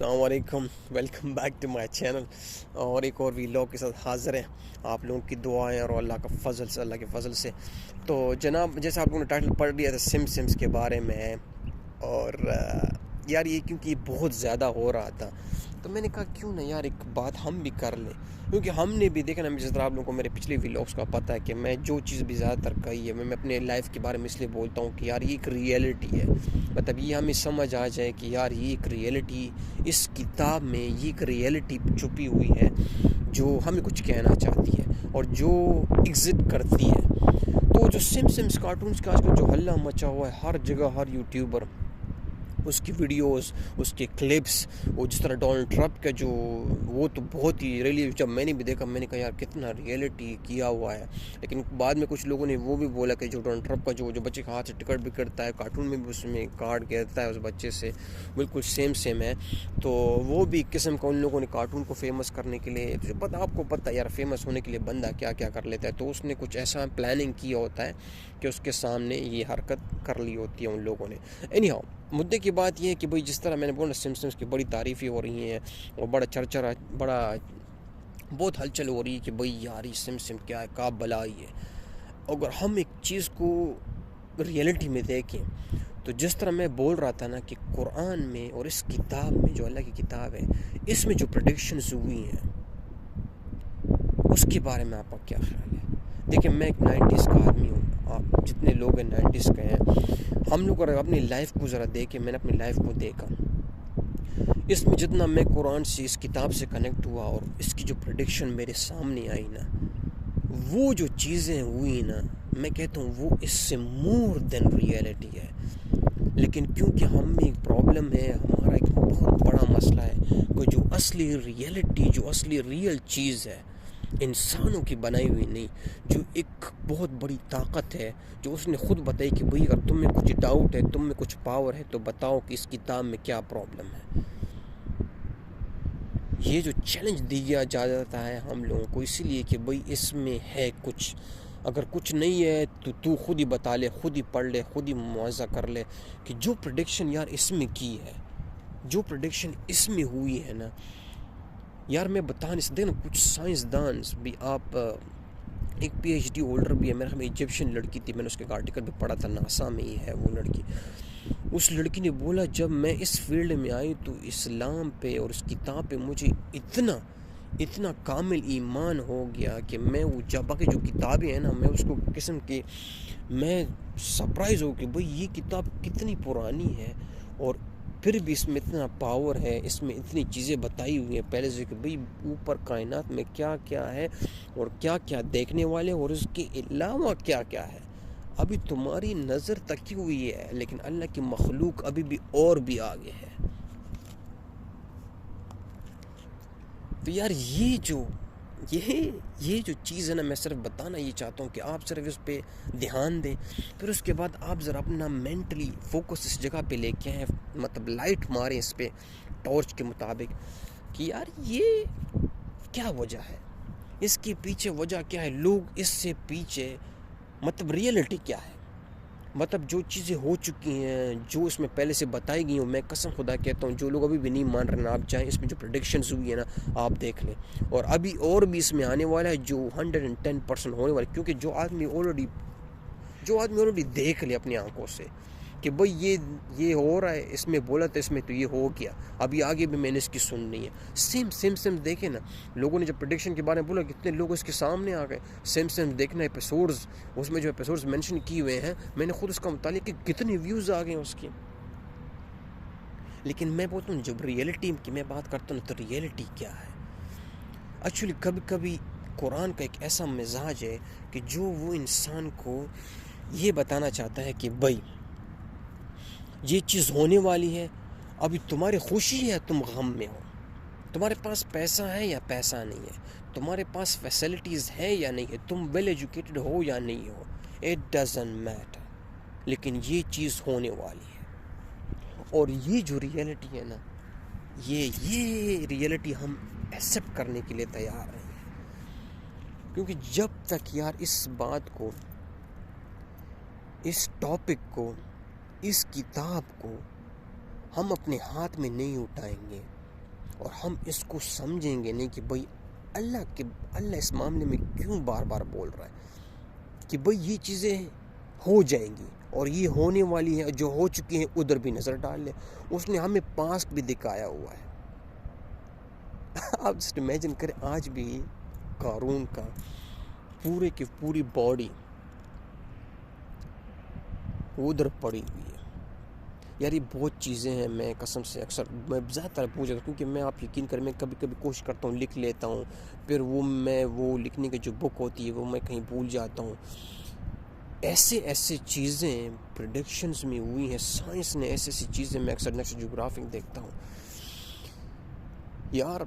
السلام علیکم، welcome back to my channel اور ایک اور ویلاگ کے ساتھ حاضر ہیں. آپ لوگوں کی دعائیں اور اللہ کے فضل سے. تو جناب، جیسے آپ لوگوں نے ٹائٹل پڑھ لیا تھا سمس کے بارے میں، اور یار یہ کیونکہ بہت زیادہ ہو رہا تھا تو میں نے کہا کیوں نہ یار ایک بات ہم بھی کر لیں، کیونکہ ہم نے بھی دیکھا نا. جس طرح آپ لوگوں کو میرے پچھلے ویلاگس کا پتہ ہے کہ میں جو چیز بھی زیادہ تر کہی ہے میں اپنے لائف کے بارے میں اس لیے بولتا ہوں کہ یار یہ ایک ریئلٹی ہے. مطلب یہ ہمیں سمجھ آ جائے کہ یار یہ ایک ریئلٹی، اس کتاب میں یہ ایک ریئلٹی چھپی ہوئی ہے جو ہمیں کچھ کہنا چاہتی ہے اور جو ایگزٹ کرتی ہے. تو جو سمس کارٹونز کا آج کل جو ہلہ مچا ہوا ہے، ہر جگہ ہر یوٹیوبر اس کی ویڈیوز، اس کے کلپس، وہ جس طرح ڈونلڈ ٹرمپ کا جو وہ تو بہت ہی ریلی، جب میں نے بھی دیکھا میں نے کہا یار کتنا ریئلٹی کیا ہوا ہے. لیکن بعد میں کچھ لوگوں نے وہ بھی بولا کہ جو ڈونلڈ ٹرمپ کا جو بچے کے ہاتھ سے ٹکٹ بھی کرتا ہے، کارٹون میں بھی اس میں کارڈ گرتا ہے اس بچے سے، بالکل سیم ہے. تو وہ بھی قسم کا ان لوگوں نے کارٹون کو فیمس کرنے کے لیے، آپ کو پتہ ہے یار فیمس ہونے کے لیے بندہ کیا کیا کر لیتا ہے. تو اس نے کچھ ایسا پلاننگ کیا ہوتا ہے کہ اس کے سامنے یہ حرکت کر لی ہوتی ہے ان لوگوں نے. اینی ہاؤ، مدعے کی بات یہ ہے کہ بھئی جس طرح میں نے بولا سمس کی بڑی تعریفیں ہو رہی ہیں اور بہت ہلچل ہو رہی ہے کہ بھئی یار یہ سم کیا ہے، کا بلائی ہے. اگر ہم ایک چیز کو ریئلٹی میں دیکھیں تو جس طرح میں بول رہا تھا نا کہ قرآن میں اور اس کتاب میں جو اللہ کی کتاب ہے، اس میں جو پریڈکشنز ہوئی ہیں اس کے بارے میں آپ کا کیا خیال ہے؟ دیکھیں، میں ایک 90s کا آدمی ہوں. آپ جتنے لوگ ہیں 90s کے ہیں، ہم لوگ اگر اپنی لائف کو ذرا دیکھیں، میں نے اپنی لائف کو دیکھا، اس میں جتنا میں قرآن سے، اس کتاب سے کنیکٹ ہوا اور اس کی جو پریڈکشن میرے سامنے آئی نا، وہ جو چیزیں ہوئی نا، میں کہتا ہوں وہ اس سے مور دین ریئلٹی ہے. لیکن کیونکہ ہم میں ایک پرابلم ہے، ہمارا ایک بہت بڑا مسئلہ ہے کہ جو اصلی ریئلٹی، جو اصلی ریئل چیز ہے انسانوں کی بنائی ہوئی نہیں، جو ایک بہت بڑی طاقت ہے جو اس نے خود بتائی کہ بھئی اگر تم میں کچھ ڈاؤٹ ہے، تم میں کچھ پاور ہے تو بتاؤ کہ اس کتاب میں کیا پرابلم ہے. یہ جو چیلنج دیا جاتا ہے ہم لوگوں کو اسی لیے کہ بھئی اس میں ہے کچھ، اگر کچھ نہیں ہے تو خود ہی بتا لے، خود ہی پڑھ لے، خود ہی معاوضہ کر لے کہ جو پریڈکشن یار اس میں کی ہے، جو پریڈکشن اس میں ہوئی ہے نا یار، میں بتا نہیں سکتا نا. کچھ سائنسدان بھی، آپ ایک پی ایچ ڈی ہولڈر بھی ہے، میرے خیال میں ایجپشین لڑکی تھی، میں نے اس کے آرٹیکل بھی پڑھا تھا، ناسا میں ہی ہے وہ لڑکی. اس لڑکی نے بولا جب میں اس فیلڈ میں آئی تو اسلام پہ اور اس کتاب پہ مجھے اتنا کامل ایمان ہو گیا کہ میں وہ جب باقی جو کتابیں ہیں نا، میں اس کو قسم کی میں سرپرائز ہوں کہ بھئی یہ کتاب کتنی پرانی ہے اور پھر بھی اس میں اتنا پاور ہے، اس میں اتنی چیزیں بتائی ہوئی ہیں پہلے سے کہ بھئی اوپر کائنات میں کیا کیا ہے اور کیا کیا دیکھنے والے اور اس کے علاوہ کیا کیا ہے. ابھی تمہاری نظر تکی ہوئی ہے لیکن اللہ کی مخلوق ابھی بھی اور بھی آگے ہے. تو یار یہ جو چیز ہے نا، میں صرف بتانا یہ چاہتا ہوں کہ آپ صرف اس پہ دھیان دیں، پھر اس کے بعد آپ ذرا اپنا مینٹلی فوکس اس جگہ پہ لے کے آئیں، مطلب لائٹ ماریں اس پہ ٹارچ کے مطابق کہ یار یہ کیا وجہ ہے، اس کے پیچھے وجہ کیا ہے، لوگ اس سے پیچھے مطلب ریئلٹی کیا ہے. مطلب جو چیزیں ہو چکی ہیں، جو اس میں پہلے سے بتائی گئی ہوں، میں قسم خدا کہتا ہوں جو لوگ ابھی بھی نہیں مان رہے نا، آپ چاہیں اس میں جو پریڈکشنز ہوئی ہیں نا آپ دیکھ لیں، اور ابھی اور بھی اس میں آنے والا ہے جو 110% ہونے والا ہے. کیونکہ جو آدمی آلریڈی دیکھ لے اپنی آنکھوں سے کہ بھئی یہ ہو رہا ہے، اس میں بولا تھا، اس میں تو یہ ہو گیا، ابھی آگے بھی میں نے اس کی سننی ہے. سیم دیکھیں نا، لوگوں نے جب پریڈکشن کے بارے میں بولا کتنے لوگ اس کے سامنے آ گئے. سیم دیکھنا ایپیسوڈز، اس میں جو ایپیسوڈز مینشن کیے ہوئے ہیں، میں نے خود اس کا مطالعہ کہ کتنے ویوز آ گئے ہیں اس کی. لیکن میں بولتا ہوں جب ریئلٹی کی میں بات کرتا ہوں تو ریئلٹی کیا ہے ایکچولی. کبھی قرآن کا ایک ایسا مزاج ہے کہ جو وہ انسان کو یہ بتانا چاہتا ہے کہ بھائی یہ چیز ہونے والی ہے، ابھی تمہاری خوشی ہے، تم غم میں ہو، تمہارے پاس پیسہ ہے یا پیسہ نہیں ہے، تمہارے پاس فیسلٹیز ہے یا نہیں ہے، تم ویل ایجوکیٹڈ ہو یا نہیں ہو، اٹ ڈزنٹ میٹر، لیکن یہ چیز ہونے والی ہے. اور یہ جو ریئلٹی ہے نا، یہ ریئلٹی ہم ایکسیپٹ کرنے کے لیے تیار نہیں ہیں. کیونکہ جب تک یار اس بات کو، اس ٹاپک کو، اس کتاب کو ہم اپنے ہاتھ میں نہیں اٹھائیں گے، اور ہم اس کو سمجھیں گے نہیں کہ بھائی اللہ اس معاملے میں کیوں بار بار بول رہا ہے کہ بھائی یہ چیزیں ہو جائیں گی اور یہ ہونے والی ہیں، جو ہو چکی ہیں ادھر بھی نظر ڈال لیں. اس نے ہمیں پاسٹ بھی دکھایا ہوا ہے. آپ جسٹ امیجن کریں آج بھی قارون کا پورے کی پوری باڈی ادھر پڑی ہوئی ہے. یار یہ بہت چیزیں ہیں، میں قسم سے اکثر میں زیادہ تر پوچھ جاتا ہوں، کیونکہ میں آپ یقین کریں میں کبھی کبھی کوشش کرتا ہوں لکھ لیتا ہوں، پھر وہ لکھنے کی جو بک ہوتی ہے وہ میں کہیں بھول جاتا ہوں. ایسے چیزیں پریڈکشنز میں ہوئی ہیں، سائنس نے ایسی چیزیں، میں اکثر نیشنل جیوگرافک دیکھتا ہوں. یار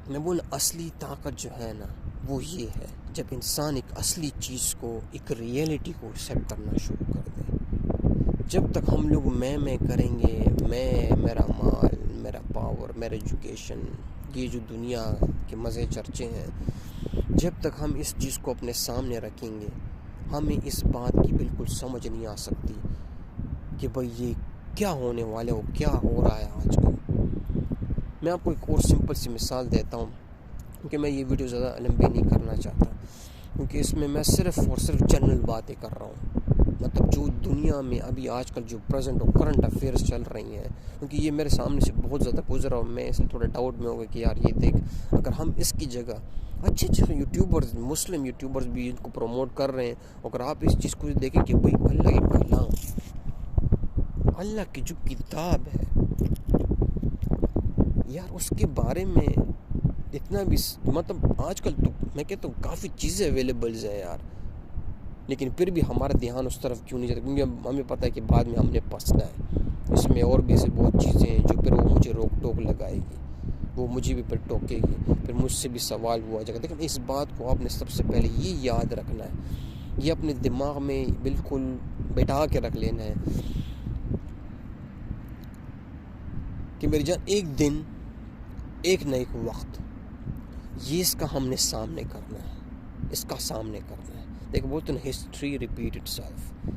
میں بول اصلی طاقت جو ہے نا وہ یہ ہے جب انسان ایک اصلی چیز کو، ایک ریئلٹی کو ایکسیپٹ کرنا شروع کر دے. جب تک ہم لوگ میں کریں گے، میرا مال، میرا پاور، میرا ایجوکیشن، یہ جو دنیا کے مزے چرچے ہیں، جب تک ہم اس چیز کو اپنے سامنے رکھیں گے ہمیں اس بات کی بالکل سمجھ نہیں آ سکتی کہ بھئی یہ کیا ہونے والے ہو، کیا ہو رہا ہے آج کل. میں آپ کو ایک اور سمپل سی مثال دیتا ہوں، کیونکہ میں یہ ویڈیو زیادہ لمبی نہیں کرنا چاہتا، کیونکہ اس میں صرف اور صرف جنرل باتیں کر رہا ہوں. مطلب جو دنیا میں ابھی آج کل جو پریزنٹ اور کرنٹ افیئرس چل رہی ہیں، کیونکہ یہ میرے سامنے سے بہت زیادہ گزرا اور میں اس لیے تھوڑا ڈاؤٹ میں ہو گیا کہ یار یہ دیکھ، اگر ہم اس کی جگہ اچھے یوٹیوبرز، مسلم یوٹیوبرز بھی ان کو پروموٹ کر رہے ہیں، اگر آپ اس چیز کو دیکھیں کہ بھئی اللہ کے کلام، اللہ کی جو کتاب ہے یار، اس کے بارے میں اتنا بھی مطلب آج کل تو میں کہتا ہوں کافی چیزیں اویلیبلز ہیں یار، لیکن پھر بھی ہمارا دھیان اس طرف کیوں نہیں جاتا؟ کیونکہ ہمیں پتہ ہے کہ بعد میں ہم نے پھنسنا ہے اس میں، اور بھی ایسے بہت چیزیں ہیں جو پھر وہ مجھے روک ٹوک لگائے گی، وہ مجھے بھی پھر ٹوکے گی، پھر مجھ سے بھی سوال ہوا جائے گا. لیکن اس بات کو آپ نے سب سے پہلے یہ یاد رکھنا ہے، یہ اپنے دماغ میں بالکل بیٹھا کے رکھ لینا ہے کہ میری جان ایک دن، ایک نہ ایک وقت یہ اس کا ہم نے سامنے کرنا ہے، اس کا سامنے کرنا ہے. دیکھ بولتے ہیں ہسٹری ریپیٹ اٹ سیلف،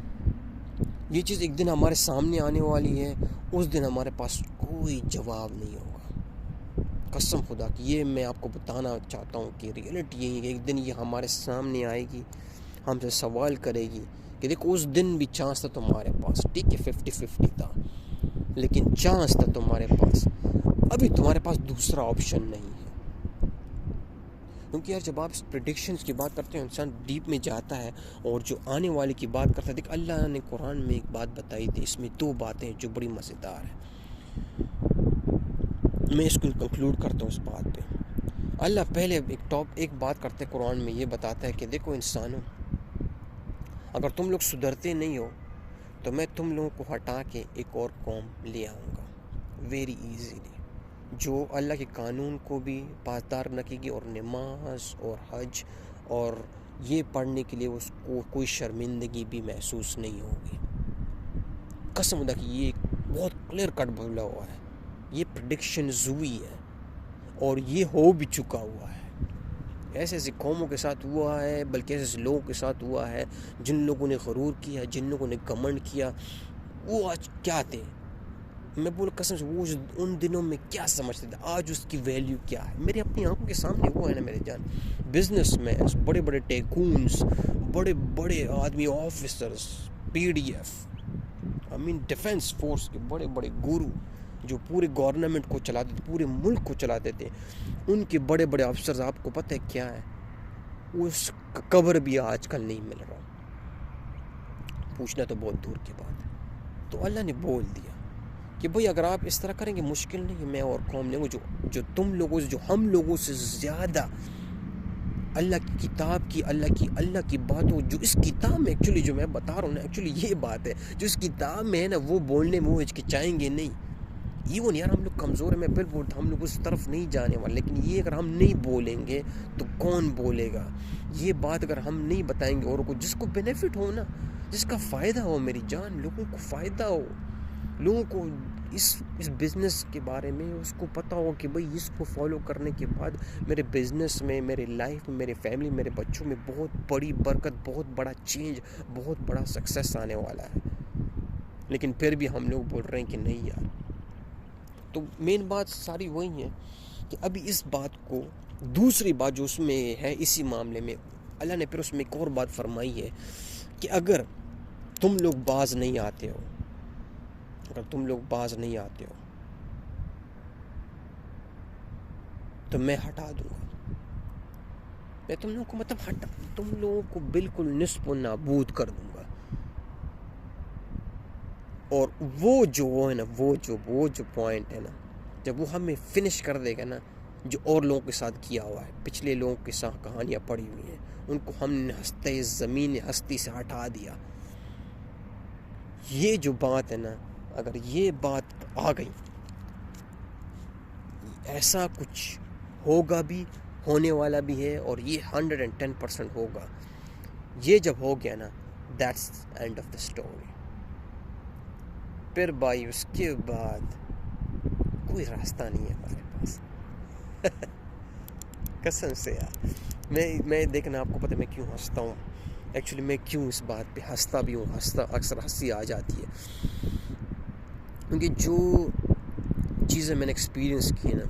یہ چیز ایک دن ہمارے سامنے آنے والی ہے. اس دن ہمارے پاس کوئی جواب نہیں ہوگا، قسم خدا کی یہ میں آپ کو بتانا چاہتا ہوں کہ ریئلٹی یہی ہے کہ ایک دن یہ ہمارے سامنے آئے گی، ہم سے سوال کرے گی کہ دیکھو اس دن بھی چانس تھا تمہارے پاس، ٹھیک ہے 50-50 تھا، لیکن چانس تھا تمہارے پاس، ابھی تمہارے پاس دوسرا آپشن نہیں ہے. کیونکہ یار جب آپ اس پریڈکشنز کی بات کرتے ہیں انسان ڈیپ میں جاتا ہے، اور جو آنے والے کی بات کرتا ہے. دیکھ اللہ نے قرآن میں ایک بات بتائی تھی، اس میں 2 باتیں جو بڑی مزیدار ہیں، میں اس کو کنکلوڈ کرتا ہوں اس بات پہ. اللہ پہلے ایک بات کرتے قرآن میں، یہ بتاتا ہے کہ دیکھو انسانوں، اگر تم لوگ سدھرتے نہیں ہو تو میں تم لوگوں کو ہٹا کے ایک اور قوم لے آؤں گا ویری ایزیلی، جو اللہ کے قانون کو بھی پاسدار رکھے گی، اور نماز اور حج اور یہ پڑھنے کے لیے اس کو کوئی شرمندگی بھی محسوس نہیں ہوگی. قسم خدا کہ یہ بہت کلیئر کٹ بولا ہوا ہے، یہ پریڈکشن ہوئی ہے اور یہ ہو بھی چکا ہوا ہے. ایسے قوموں کے ساتھ ہوا ہے، بلکہ ایسے لوگوں کے ساتھ ہوا ہے جن لوگوں نے غرور کیا، جن لوگوں نے گھمنڈ کیا. وہ آج کیا تھے؟ میں بول قسم سے وہ ان دنوں میں کیا سمجھتے تھے، آج اس کی ویلیو کیا ہے میری اپنی آنکھوں کے سامنے ہوا ہے نا میرے جان. بزنس مینس، بڑے بڑے ٹیکونز، بڑے بڑے آدمی، آفیسرز، PDF، ڈیفنس فورس کے بڑے بڑے گورو جو پورے گورنمنٹ کو چلاتے تھے، پورے ملک کو چلاتے تھے، ان کے بڑے بڑے افسرز آپ کو پتہ ہے کیا ہے؟ اس کا قبر بھی آج کل نہیں مل رہا. پوچھنا تو بہت دور کی بات ہے. تو اللہ نے بول دیا کہ بھئی اگر آپ اس طرح کریں گے مشکل نہیں ہے، میں اور قوم لیں گے جو تم لوگوں سے، جو ہم لوگوں سے زیادہ اللہ کی کتاب کی، اللہ کی باتوں، جو اس کتاب میں ایکچولی جو میں بتا رہا ہوں نا، ایکچولی یہ بات ہے جو اس کتاب میں ہے نا، وہ بولنے میں وہ ہچکچائیں گے نہیں. ایون یار ہم لوگ کمزور ہیں، میں پھر بولتا ہم لوگ اس طرف نہیں جانے والے، لیکن یہ اگر ہم نہیں بولیں گے تو کون بولے گا؟ یہ بات اگر ہم نہیں بتائیں گے اوروں کو، جس کو بینیفٹ ہو نا، جس کا فائدہ ہو میری جان، لوگوں کو فائدہ ہو، لوگوں کو اس بزنس کے بارے میں اس کو پتہ ہو کہ بھئی اس کو فالو کرنے کے بعد میرے بزنس میں، میرے لائف میں، میرے فیملی، میرے بچوں میں بہت بڑی برکت، بہت بڑا چینج، بہت بڑا سکسیس آنے والا ہے. لیکن پھر بھی ہم لوگ بول رہے ہیں کہ نہیں یار. تو مین بات ساری وہی ہے کہ ابھی اس بات کو دوسری بات جو اس میں ہے اسی معاملے میں اللہ نے پھر اس میں ایک اور بات فرمائی ہے کہ اگر تم لوگ باز نہیں آتے ہو، اگر تم لوگ باز نہیں آتے ہو تو میں ہٹا دوں گا، میں تم لوگوں کو تم لوگوں کو بالکل نصف و نابود کر دوں گا. اور وہ جو ہے نا وہ جو پوائنٹ ہے نا، جب وہ ہمیں فنش کر دے گا نا، جو اور لوگوں کے ساتھ کیا ہوا ہے، پچھلے لوگوں کے ساتھ کہانیاں پڑھی ہوئی ہیں، ان کو ہم نے ہستے زمین ہستی سے ہٹا دیا. یہ جو بات ہے نا، اگر یہ بات آ گئی، ایسا کچھ ہوگا بھی، ہونے والا بھی ہے، اور یہ 110% ہوگا. یہ جب ہو گیا نا، that's and of the story. پھر بھائی اس کے بعد کوئی راستہ نہیں ہے ہمارے پاس. قسم سے یار، میں دیکھنا آپ کو پتہ میں کیوں ہنستا ہوں. ایکچولی میں کیوں اس بات پہ ہنستا بھی ہوں، اکثر ہنسی آ جاتی ہے، کیونکہ جو چیزیں میں نے ایکسپیرینس کی نا،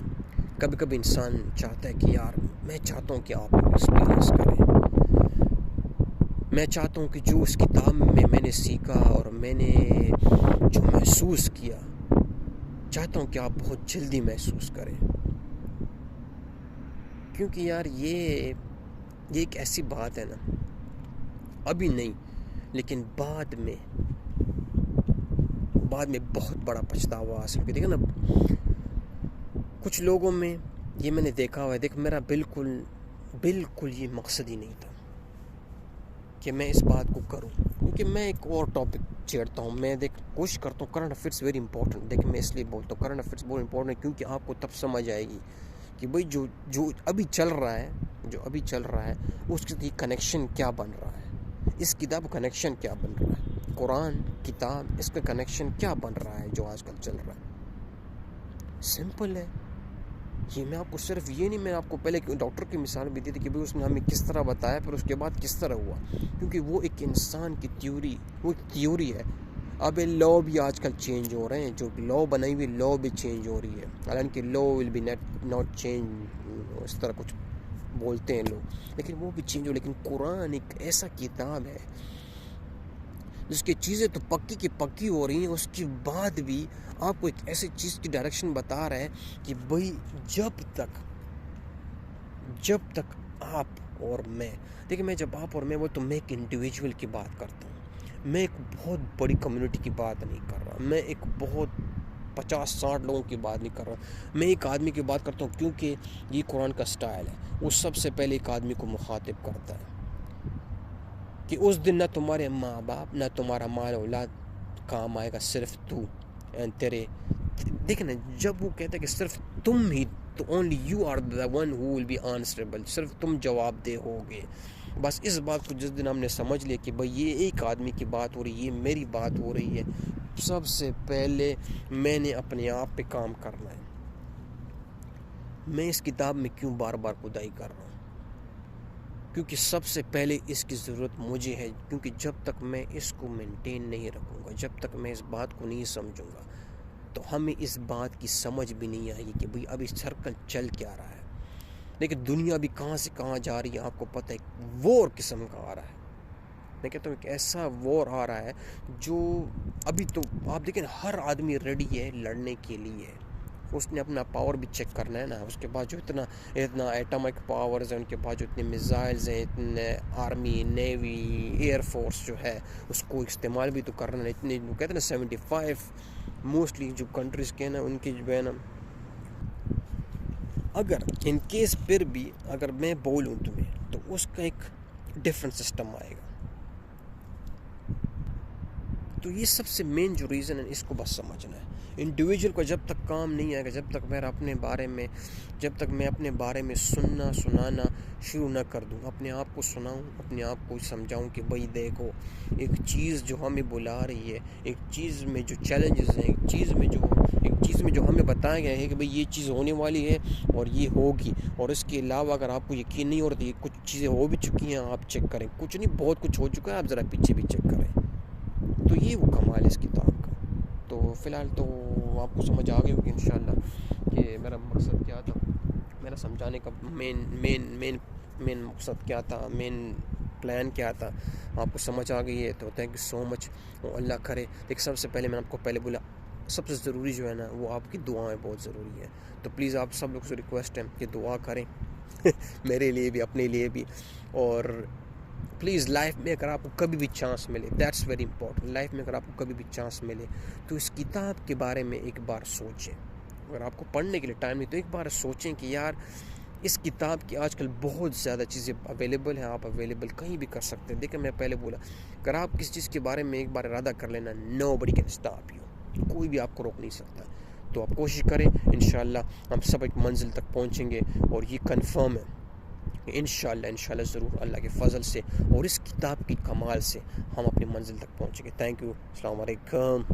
کبھی کبھی انسان چاہتا ہے کہ یار میں چاہتا ہوں کہ آپ ایکسپیرینس کریں. میں چاہتا ہوں کہ جو اس کتاب میں نے سیکھا اور میں نے جو محسوس کیا، چاہتا ہوں کہ آپ بہت جلدی محسوس کریں. کیونکہ یار یہ ایک ایسی بات ہے نا، ابھی نہیں لیکن بعد میں بہت بڑا پچھتاوا حاصل کیا. دیکھیں نا، کچھ لوگوں میں یہ میں نے دیکھا ہوا ہے. دیکھ، میرا بالکل یہ مقصد ہی نہیں تھا کہ میں اس بات کو کروں، کیونکہ میں ایک اور ٹاپک چھیڑتا ہوں. میں کوشش کرتا ہوں، کرنٹ افیئرس ویری امپورٹنٹ. دیکھ، میں اس لیے بولتا ہوں کرنٹ افیئرس بہت امپورٹنٹ ہے، کیونکہ آپ کو تب سمجھ آئے گی کہ بھئی جو ابھی چل رہا ہے اس کے کنیکشن کیا بن رہا ہے، اس کتاب کا کنیکشن کیا بن رہا ہے، قرآن کتاب اس کا کنیکشن کیا بن رہا ہے جو آج کل چل رہا ہے. سمپل ہے یہ. میں آپ کو صرف یہ نہیں، میں آپ کو پہلے ڈاکٹر کی مثال بھی دی تھی کہ بھئی اس نے ہمیں کس طرح بتایا، پھر اس کے بعد کس طرح ہوا، کیونکہ وہ ایک انسان کی تھیوری ہے. اب لا بھی آج کل چینج ہو رہے ہیں، جو لا بنائی ہوئی لا بھی چینج ہو رہی ہے. حالانکہ لا ول بی ناٹ چینج، اس طرح کچھ بولتے ہیں لوگ، لیکن وہ بھی چینج ہو. لیکن قرآن ایک ایسا کتاب ہے جس کی چیزیں تو پکی کی پکی ہو رہی ہیں، اس کے بعد بھی آپ کو ایک ایسی چیز کی ڈائریکشن بتا رہا ہے کہ بھئی جب تک آپ اور میں، دیکھیں میں جب آپ اور میں وہ، تو میں ایک انڈیویجول کی بات کرتا ہوں. میں ایک بہت بڑی کمیونٹی کی بات نہیں کر رہا، میں ایک بہت 50-60 لوگوں کی بات نہیں کر رہا. میں ایک آدمی کی بات کرتا ہوں، کیونکہ یہ قرآن کا سٹائل ہے. وہ سب سے پہلے ایک آدمی کو مخاطب کرتا ہے کہ اس دن نہ تمہارے ماں باپ نہ تمہارا مال اولاد کام آئے گا، صرف تو تیرے. دیکھنا، جب وہ کہتا ہے کہ صرف تم ہی، تو only you are the one who will be answerable، صرف تم جواب دہ ہوگے. بس اس بات کو جس دن ہم نے سمجھ لیا کہ بھئی یہ ایک آدمی کی بات ہو رہی ہے، یہ میری بات ہو رہی ہے، سب سے پہلے میں نے اپنے آپ پہ کام کرنا ہے. میں اس کتاب میں کیوں بار بار کھدائی کر رہا ہوں؟ کیونکہ سب سے پہلے اس کی ضرورت مجھے ہے. کیونکہ جب تک میں اس کو مینٹین نہیں رکھوں گا، جب تک میں اس بات کو نہیں سمجھوں گا، تو ہمیں اس بات کی سمجھ بھی نہیں آئے گی کہ بھئی اب اس سرکل چل کیا رہا ہے. لیکن دنیا بھی کہاں سے کہاں جا رہی ہے، آپ کو پتہ ہے. وار قسم کا آ رہا ہے. میں کہتا ہوں ایک ایسا وار آ رہا ہے جو ابھی تو آپ دیکھیں ہر آدمی ریڈی ہے لڑنے کے لیے. اس نے اپنا پاور بھی چیک کرنا ہے نا. اس کے بعد جو اتنا ایٹمک پاورز ہیں، ان کے بعد جو اتنے میزائلز ہیں، اتنے آرمی، نیوی، ایئر فورس جو ہے، اس کو استعمال بھی تو کرنا ہے. اتنے کہتے ہیں نا 75 موسٹلی جو کنٹریز کے نا، ان کی جو ہے نا، اگر ان کیس پھر بھی اگر میں بولوں تمہیں، تو اس کا ایک ڈفرنٹ سسٹم آئے گا. تو یہ سب سے مین جو ریزن ہے، اس کو بس سمجھنا ہے. انڈیویجول کو جب تک کام نہیں آئے گا، جب تک میں اپنے بارے میں سنانا شروع نہ کر دوں، اپنے آپ کو سناؤں، اپنے آپ کو سمجھاؤں کہ بھئی دیکھو، ایک چیز جو ہمیں بلا رہی ہے، ایک چیز میں جو چیلنجز ہیں، ایک چیز میں جو ہمیں بتایا گیا ہے کہ بھئی یہ چیز ہونے والی ہے اور یہ ہوگی. اور اس کے علاوہ اگر آپ کو یقین نہیں ہو رہا تو یہ کچھ چیزیں ہو بھی چکی ہیں، آپ چیک کریں. کچھ نہیں، بہت کچھ ہو چکا ہے، آپ ذرا پیچھے بھی چیک کریں. تو یہ وہ کمال ہے اس کتاب کا. تو فی الحال تو آپ کو سمجھ آ گئی ہوگی انشاءاللہ. کہ میرا مقصد کیا تھا، میرا سمجھانے کا مین مقصد کیا تھا، مین پلان کیا تھا، آپ کو سمجھ آ گئی ہے تو تھینک یو سو مچ. اللہ کرے. دیکھ سب سے پہلے میں نے آپ کو پہلے بولا سب سے ضروری جو ہے نا وہ آپ کی دعائیں بہت ضروری ہے. تو پلیز آپ سب لوگ سے ریکویسٹ ہے کہ دعا کریں میرے لیے بھی، اپنے لیے بھی. اور پلیز لائف میں اگر آپ کو کبھی بھی چانس ملے، دیٹس ویری امپورٹنٹ، لائف میں اگر آپ کو کبھی بھی چانس ملے تو اس کتاب کے بارے میں ایک بار سوچیں. اگر آپ کو پڑھنے کے لیے ٹائم نہیں تو ایک بار سوچیں کہ یار اس کتاب کی آج کل بہت زیادہ چیزیں اویلیبل ہیں، آپ اویلیبل کہیں بھی کر سکتے ہیں. دیکھیں میں پہلے بولا اگر آپ کسی چیز کے بارے میں ایک بار ارادہ کر لینا، نو بڈی کین اسٹاپ یو، کوئی بھی آپ کو روک نہیں سکتا. تو آپ کوشش کریں، انشاءاللہ ہم سب ایک منزل تک پہنچیں گے. اور یہ کنفرم ہے انشاءاللہ ضرور اللہ کے فضل سے اور اس کتاب کی کمال سے ہم اپنی منزل تک پہنچیں گے. تھینک یو، السلام علیکم.